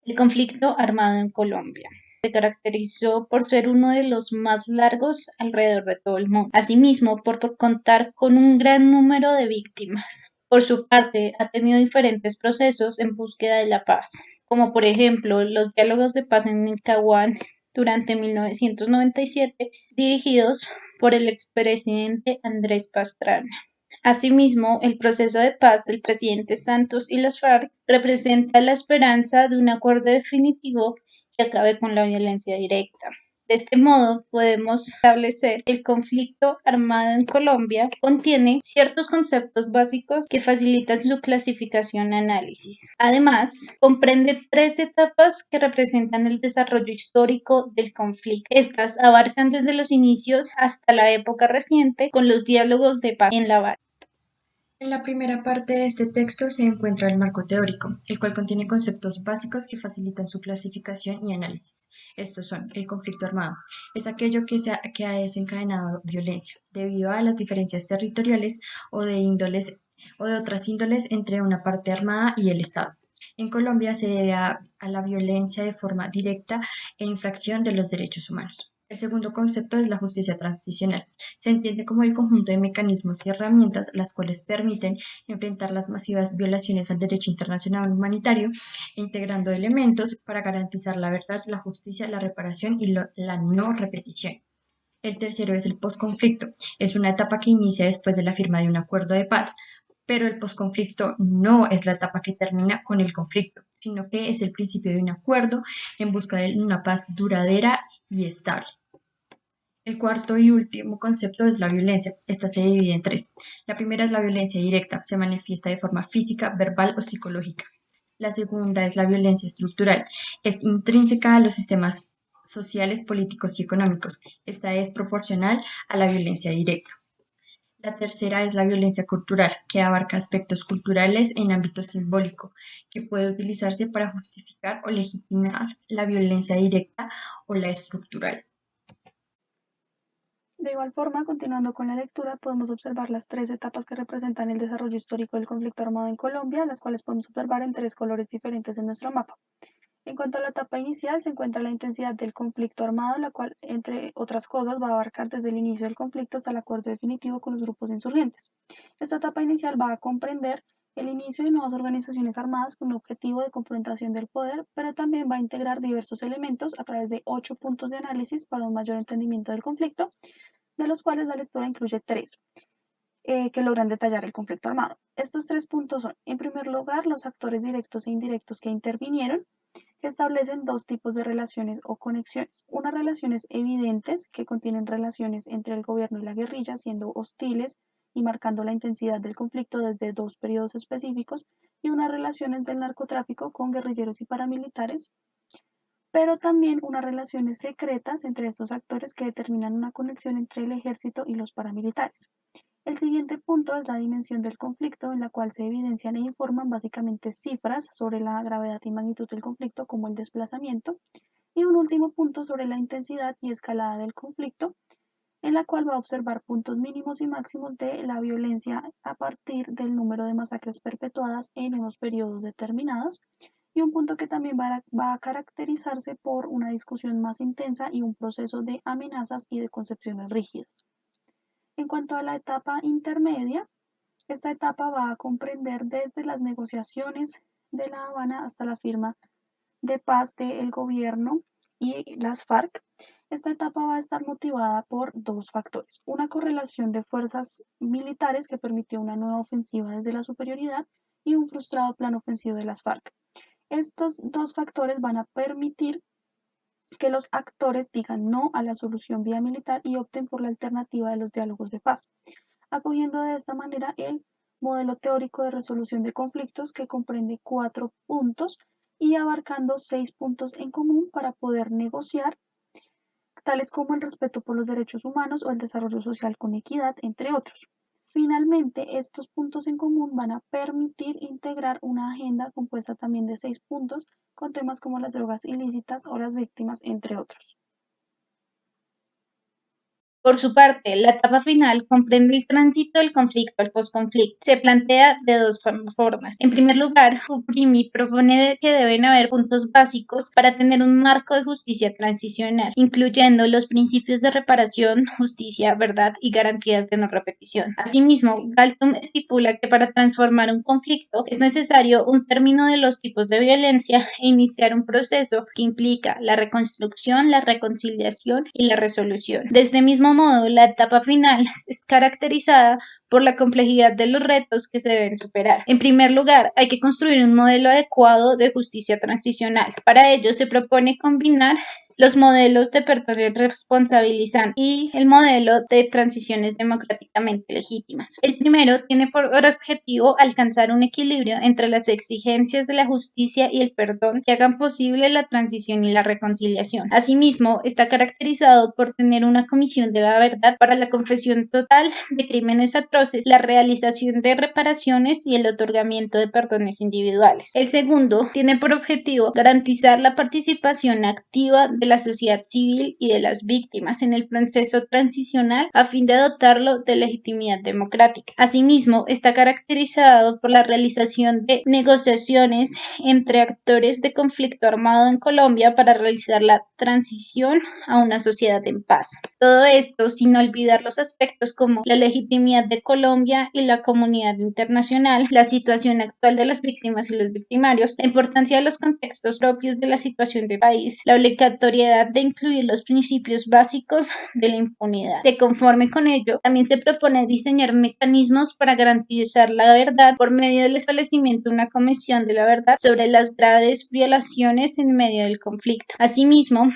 El conflicto armado en Colombia se caracterizó por ser uno de los más largos alrededor de todo el mundo, asimismo por contar con un gran número de víctimas. Por su parte, ha tenido diferentes procesos en búsqueda de la paz, como por ejemplo los diálogos de paz en Nicaragua durante 1997, dirigidos por el expresidente Andrés Pastrana. Asimismo, el proceso de paz del presidente Santos y las FARC representa la esperanza de un acuerdo definitivo que acabe con la violencia directa. De este modo, podemos establecer que el conflicto armado en Colombia contiene ciertos conceptos básicos que facilitan su clasificación y análisis. Además, comprende tres etapas que representan el desarrollo histórico del conflicto. Estas abarcan desde los inicios hasta la época reciente con los diálogos de paz en La Habana. En la primera parte de este texto se encuentra el marco teórico, el cual contiene conceptos básicos que facilitan su clasificación y análisis. Estos son: el conflicto armado es aquello que ha desencadenado violencia debido a las diferencias territoriales o de índoles o de otras índoles entre una parte armada y el Estado. En Colombia se debe a la violencia de forma directa e infracción de los derechos humanos. El segundo concepto es la justicia transicional. Se entiende como el conjunto de mecanismos y herramientas las cuales permiten enfrentar las masivas violaciones al derecho internacional humanitario, integrando elementos para garantizar la verdad, la justicia, la reparación y la no repetición. El tercero es el posconflicto. Es una etapa que inicia después de la firma de un acuerdo de paz, pero el posconflicto no es la etapa que termina con el conflicto, sino que es el principio de un acuerdo en busca de una paz duradera y estable. El cuarto y último concepto es la violencia. Esta se divide en tres. La primera es la violencia directa, se manifiesta de forma física, verbal o psicológica. La segunda es la violencia estructural, es intrínseca a los sistemas sociales, políticos y económicos. Esta es proporcional a la violencia directa. La tercera es la violencia cultural, que abarca aspectos culturales en ámbito simbólico, que puede utilizarse para justificar o legitimar la violencia directa o la estructural. De igual forma, continuando con la lectura, podemos observar las tres etapas que representan el desarrollo histórico del conflicto armado en Colombia, las cuales podemos observar en tres colores diferentes en nuestro mapa. En cuanto a la etapa inicial, se encuentra la intensidad del conflicto armado, la cual, entre otras cosas, va a abarcar desde el inicio del conflicto hasta el acuerdo definitivo con los grupos insurgentes. Esta etapa inicial va a comprender el inicio de nuevas organizaciones armadas con un objetivo de confrontación del poder, pero también va a integrar diversos elementos a través de 8 puntos de análisis para un mayor entendimiento del conflicto, de los cuales la lectura incluye tres, que logran detallar el conflicto armado. Estos 3 puntos son, en primer lugar, los actores directos e indirectos que intervinieron, que establecen dos tipos de relaciones o conexiones. Unas relaciones evidentes, que contienen relaciones entre el gobierno y la guerrilla, siendo hostiles y marcando la intensidad del conflicto desde dos periodos específicos, y unas relaciones del narcotráfico con guerrilleros y paramilitares, pero también unas relaciones secretas entre estos actores que determinan una conexión entre el ejército y los paramilitares. El siguiente punto es la dimensión del conflicto, en la cual se evidencian e informan básicamente cifras sobre la gravedad y magnitud del conflicto, como el desplazamiento, y un último punto sobre la intensidad y escalada del conflicto, en la cual va a observar puntos mínimos y máximos de la violencia a partir del número de masacres perpetuadas en unos periodos determinados, y un punto que también va a caracterizarse por una discusión más intensa y un proceso de amenazas y de concepciones rígidas. En cuanto a la etapa intermedia, esta etapa va a comprender desde las negociaciones de La Habana hasta la firma de paz del gobierno y las FARC. Esta etapa va a estar motivada por dos factores: una correlación de fuerzas militares que permitió una nueva ofensiva desde la superioridad y un frustrado plan ofensivo de las FARC. Estos dos factores van a permitir que los actores digan no a la solución vía militar y opten por la alternativa de los diálogos de paz, acogiendo de esta manera el modelo teórico de resolución de conflictos, que comprende 4 puntos y abarcando 6 puntos en común para poder negociar, tales como el respeto por los derechos humanos o el desarrollo social con equidad, entre otros. Finalmente, estos puntos en común van a permitir integrar una agenda compuesta también de 6 puntos con temas como las drogas ilícitas o las víctimas, entre otros. Por su parte, la etapa final comprende el tránsito del conflicto al posconflicto. Se plantea de dos formas. En primer lugar, Juprimi propone que deben haber puntos básicos para tener un marco de justicia transicional, incluyendo los principios de reparación, justicia, verdad y garantías de no repetición. Asimismo, Galtung estipula que para transformar un conflicto es necesario un término de los tipos de violencia e iniciar un proceso que implica la reconstrucción, la reconciliación y la resolución. De este mismo modo, la etapa final es caracterizada por la complejidad de los retos que se deben superar. En primer lugar, hay que construir un modelo adecuado de justicia transicional. Para ello, se propone combinar los modelos de perdón responsabilizante y el modelo de transiciones democráticamente legítimas. El primero tiene por objetivo alcanzar un equilibrio entre las exigencias de la justicia y el perdón que hagan posible la transición y la reconciliación. Asimismo, está caracterizado por tener una comisión de la verdad para la confesión total de crímenes atroces, la realización de reparaciones y el otorgamiento de perdones individuales. El segundo tiene por objetivo garantizar la participación activa de la sociedad civil y de las víctimas en el proceso transicional a fin de dotarlo de legitimidad democrática. Asimismo, está caracterizado por la realización de negociaciones entre actores de conflicto armado en Colombia para realizar la transición a una sociedad en paz. Todo esto sin olvidar los aspectos como la legitimidad de Colombia y la comunidad internacional, la situación actual de las víctimas y los victimarios, la importancia de los contextos propios de la situación del país, la obligatoriedad de incluir los principios básicos de la impunidad. De conforme con ello, también se propone diseñar mecanismos para garantizar la verdad por medio del establecimiento de una comisión de la verdad sobre las graves violaciones en medio del conflicto. Asimismo,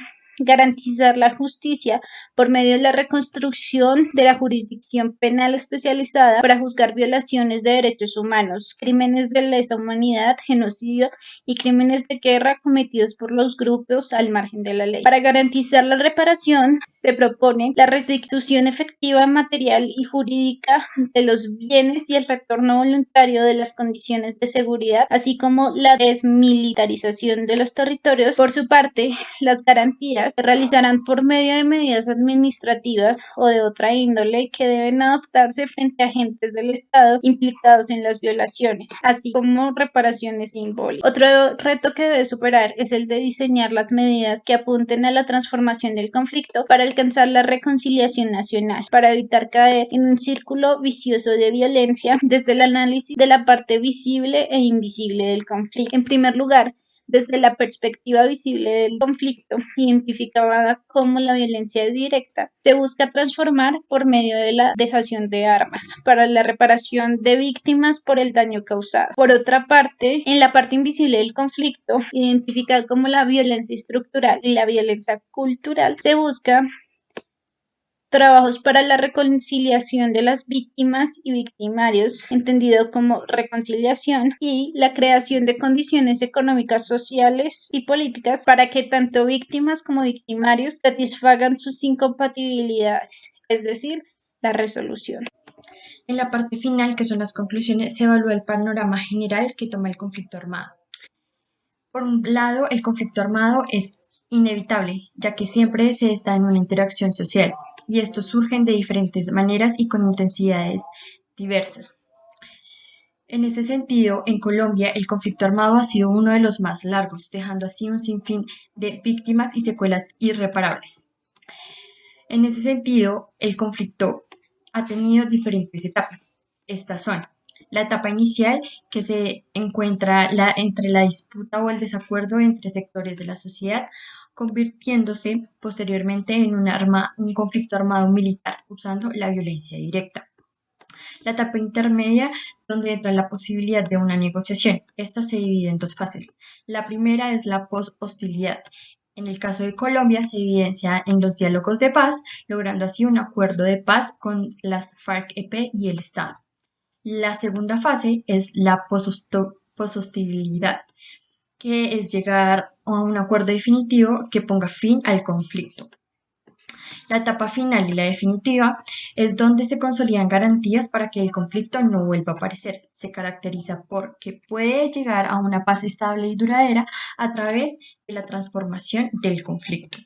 garantizar la justicia por medio de la reconstrucción de la jurisdicción penal especializada para juzgar violaciones de derechos humanos, crímenes de lesa humanidad, genocidio y crímenes de guerra cometidos por los grupos al margen de la ley. Para garantizar la reparación, se propone la restitución efectiva material y jurídica de los bienes y el retorno voluntario de las condiciones de seguridad, así como la desmilitarización de los territorios. Por su parte, las garantías se realizarán por medio de medidas administrativas o de otra índole que deben adoptarse frente a agentes del Estado implicados en las violaciones, así como reparaciones simbólicas. Otro reto que debe superar es el de diseñar las medidas que apunten a la transformación del conflicto para alcanzar la reconciliación nacional, para evitar caer en un círculo vicioso de violencia desde el análisis de la parte visible e invisible del conflicto. En primer lugar, desde la perspectiva visible del conflicto, identificada como la violencia directa, se busca transformar por medio de la dejación de armas para la reparación de víctimas por el daño causado. Por otra parte, en la parte invisible del conflicto, identificada como la violencia estructural y la violencia cultural, se busca trabajos para la reconciliación de las víctimas y victimarios, entendido como reconciliación, y la creación de condiciones económicas, sociales y políticas para que tanto víctimas como victimarios satisfagan sus incompatibilidades, es decir, la resolución. En la parte final, que son las conclusiones, se evalúa el panorama general que toma el conflicto armado. Por un lado, el conflicto armado es inevitable, ya que siempre se está en una interacción social, y estos surgen de diferentes maneras y con intensidades diversas. En ese sentido, en Colombia, el conflicto armado ha sido uno de los más largos, dejando así un sinfín de víctimas y secuelas irreparables. En ese sentido, el conflicto ha tenido diferentes etapas. Estas son la etapa inicial, que se encuentra entre la disputa o el desacuerdo entre sectores de la sociedad, convirtiéndose posteriormente en un conflicto armado militar usando la violencia directa. La etapa intermedia, donde entra la posibilidad de una negociación. Esta se divide en dos fases. La primera es la post-hostilidad. En el caso de Colombia se evidencia en los diálogos de paz, logrando así un acuerdo de paz con las FARC-EP y el Estado. La segunda fase es la post-hostilidad, que es llegar a un acuerdo definitivo que ponga fin al conflicto. La etapa final y la definitiva es donde se consolidan garantías para que el conflicto no vuelva a aparecer. Se caracteriza por que puede llegar a una paz estable y duradera a través de la transformación del conflicto.